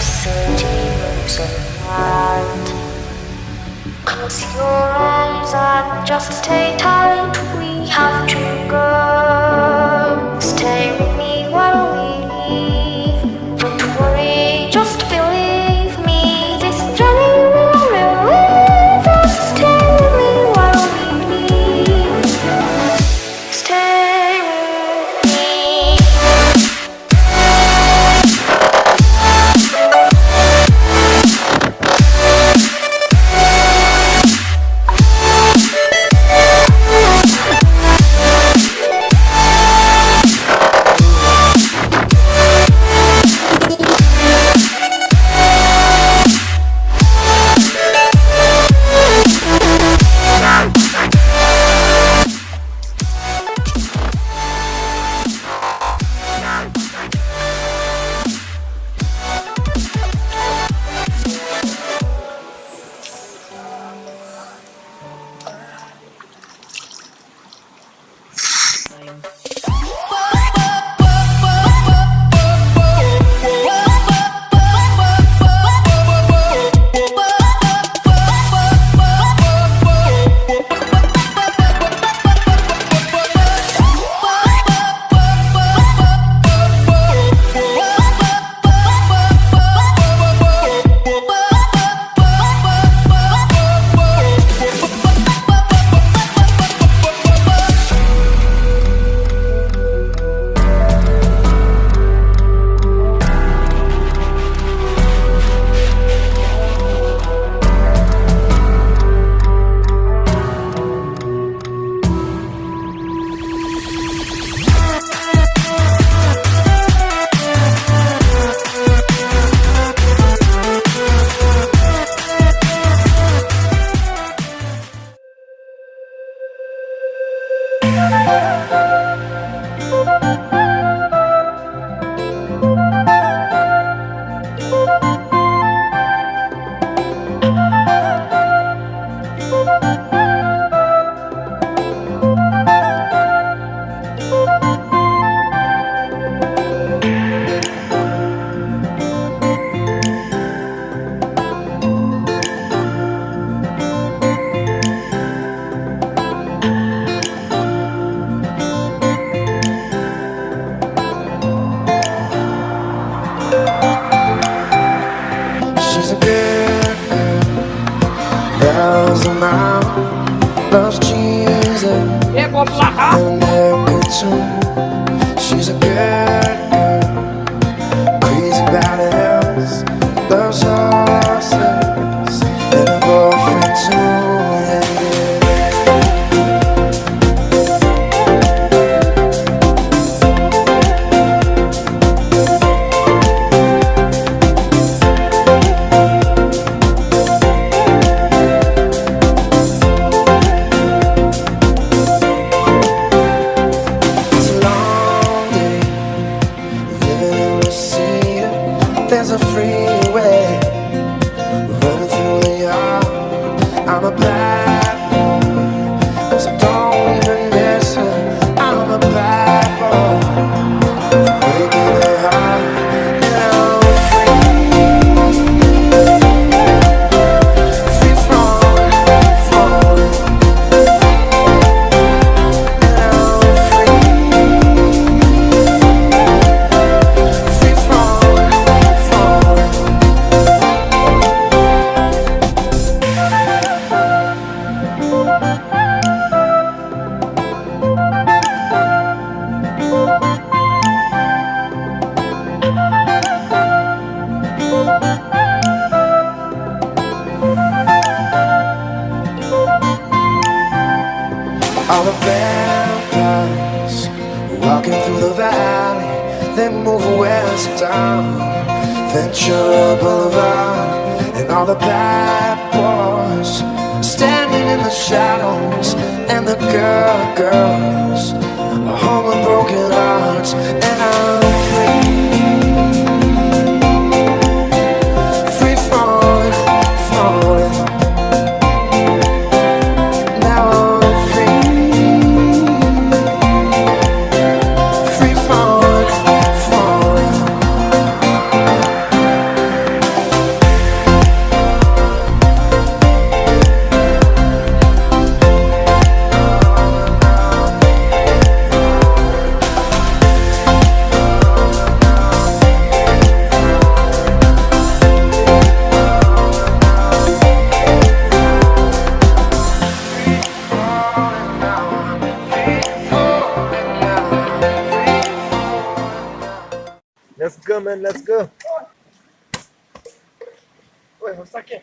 city moves around. Close your eyes and just stay tight. We have to go. Stay with me while we leave. Don't worry, just believe me. This journey will relieve us. Stay with me while we leave. Stay with me. She's a good girl, loves a mom, loves cheese and America too. She's a good girl, crazy about else, loves horses and a boyfriend too. There's a freeway running through the yard. I'm a bad boy, 'cause I don't even miss her. I'm a bad boy, breaking her heart. And I'm free falling. And I'm free falling. All the vampires walking through the valley, they move west down Ventura Boulevard. And all the bad boys standing in the shadows, and the girls are home with broken hearts. And I'm free falling. Now I'm free falling. go, man. Let's go. Wait, I'm stuck here.